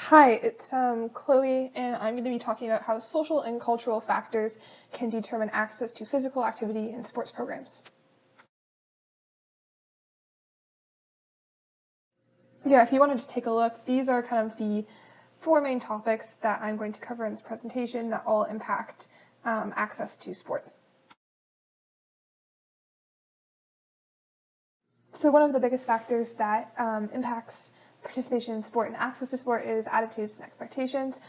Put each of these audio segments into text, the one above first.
Hi, it's Chloe, and I'm going to be talking about how social and cultural factors can determine access to physical activity in sports programs. Yeah, if you wanted to take a look, these are kind of the four main topics that I'm going to cover in this presentation that all impact access to sport. So one of the biggest factors that impacts participation in sport and access to sport is attitudes and expectations.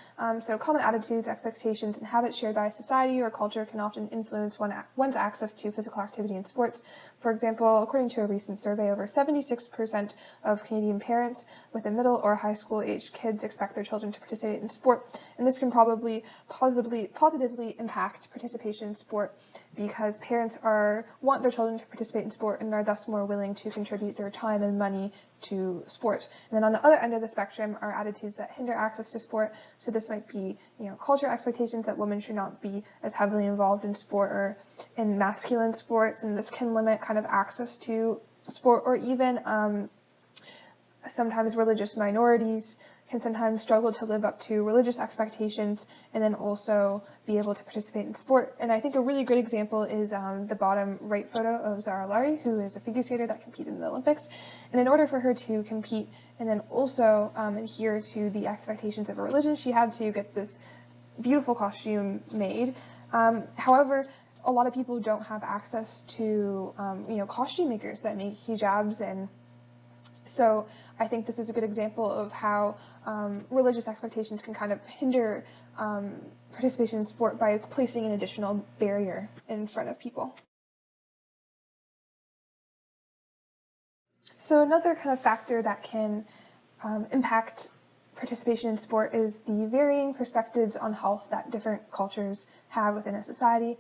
So common attitudes, expectations, and habits shared by society or culture can often influence one's access to physical activity in sports. For example, according to a recent survey, over 76% of Canadian parents with a middle or high school aged kids expect their children to participate in sport. And this can probably positively impact participation in sport because parents want their children to participate in sport and are thus more willing to contribute their time and money to sport. And then on the other end of the spectrum are attitudes that hinder access to sport. So this might be, cultural expectations that women should not be as heavily involved in sport or in masculine sports, and this can limit kind of access to sport, or even sometimes religious minorities can sometimes struggle to live up to religious expectations and then also be able to participate in sport. And I think a really great example is the bottom right photo of Zara Lari, who is a figure skater that competed in the Olympics. And in order for her to compete and then also adhere to the expectations of her religion, she had to get this beautiful costume made. However, a lot of people don't have access to costume makers that make hijabs, and so I think this is a good example of how religious expectations can kind of hinder participation in sport by placing an additional barrier in front of people. So another kind of factor that can impact participation in sport is the varying perspectives on health that different cultures have within a society.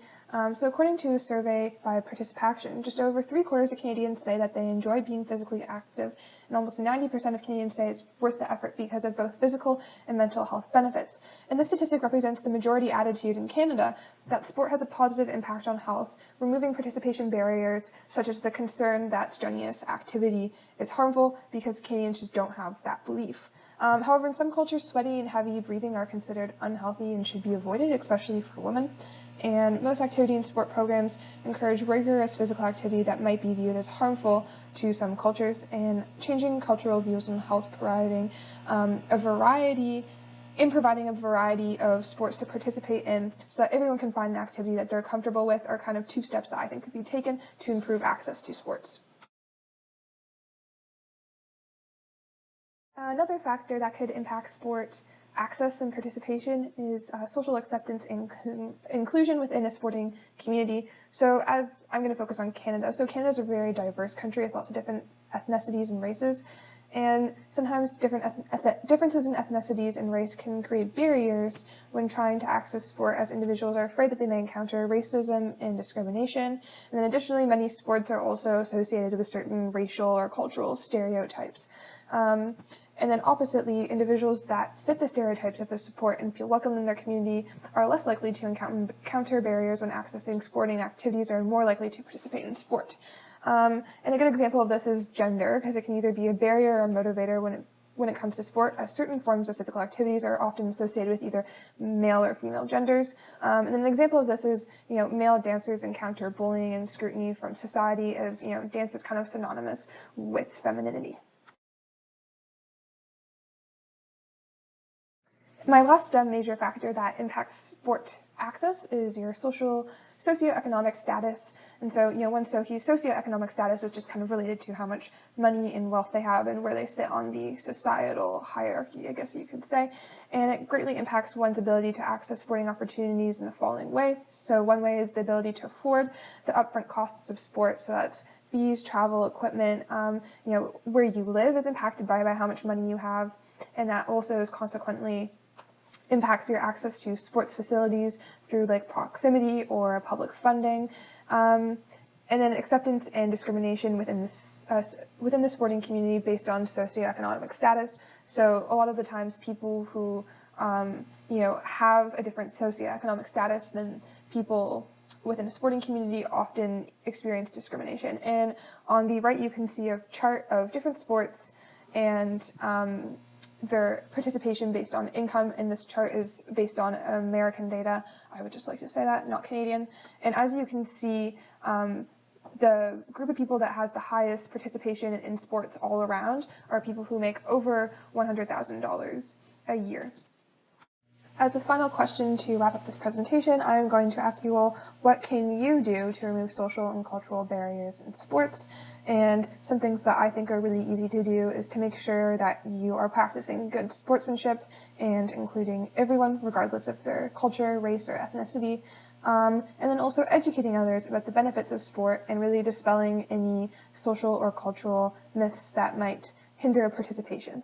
So according to a survey by ParticipAction, just over 3/4 of Canadians say that they enjoy being physically active, and almost 90% of Canadians say it's worth the effort because of both physical and mental health benefits. And this statistic represents the majority attitude in Canada that sport has a positive impact on health, removing participation barriers such as the concern that strenuous activity is harmful, because Canadians just don't have that belief. However, in some cultures, sweaty and heavy breathing are considered unhealthy and should be avoided, especially for women. And most activity and sport programs encourage rigorous physical activity that might be viewed as harmful to some cultures, and changing cultural views on health, providing a variety of sports to participate in so that everyone can find an activity that they're comfortable with are kind of two steps that I think could be taken to improve access to sports. Another factor that could impact sport access and participation is social acceptance and inclusion within a sporting community. So as I'm going to focus on Canada. So Canada is a very diverse country with lots of different ethnicities and races. And sometimes differences in ethnicities and race can create barriers when trying to access sport, as individuals are afraid that they may encounter racism and discrimination. And then additionally, many sports are also associated with certain racial or cultural stereotypes. And then oppositely, individuals that fit the stereotypes of the sport and feel welcome in their community are less likely to encounter barriers when accessing sporting activities, or more likely to participate in sport. And a good example of this is gender, because it can either be a barrier or a motivator when it comes to sport, as certain forms of physical activities are often associated with either male or female genders. And an example of this is, male dancers encounter bullying and scrutiny from society, as, dance is kind of synonymous with femininity. My last major factor that impacts sport access is your socioeconomic status. And so, one's socioeconomic status is just kind of related to how much money and wealth they have and where they sit on the societal hierarchy, I guess you could say. And it greatly impacts one's ability to access sporting opportunities in the following way. So one way is the ability to afford the upfront costs of sport. So that's fees, travel, equipment, where you live is impacted by how much money you have. And that also is consequently impacts your access to sports facilities through proximity or public funding. And then acceptance and discrimination within the sporting community based on socioeconomic status. So a lot of the times people who have a different socioeconomic status than people within a sporting community often experience discrimination. And on the right you can see a chart of different sports and their participation based on income, and this chart is based on American data. I would just like to say that, not Canadian. And as you can see, the group of people that has the highest participation in sports all around are people who make over $100,000 a year. As a final question to wrap up this presentation, I'm going to ask you all, what can you do to remove social and cultural barriers in sports? And some things that I think are really easy to do is to make sure that you are practicing good sportsmanship and including everyone, regardless of their culture, race, or ethnicity. And then also educating others about the benefits of sport and really dispelling any social or cultural myths that might hinder participation.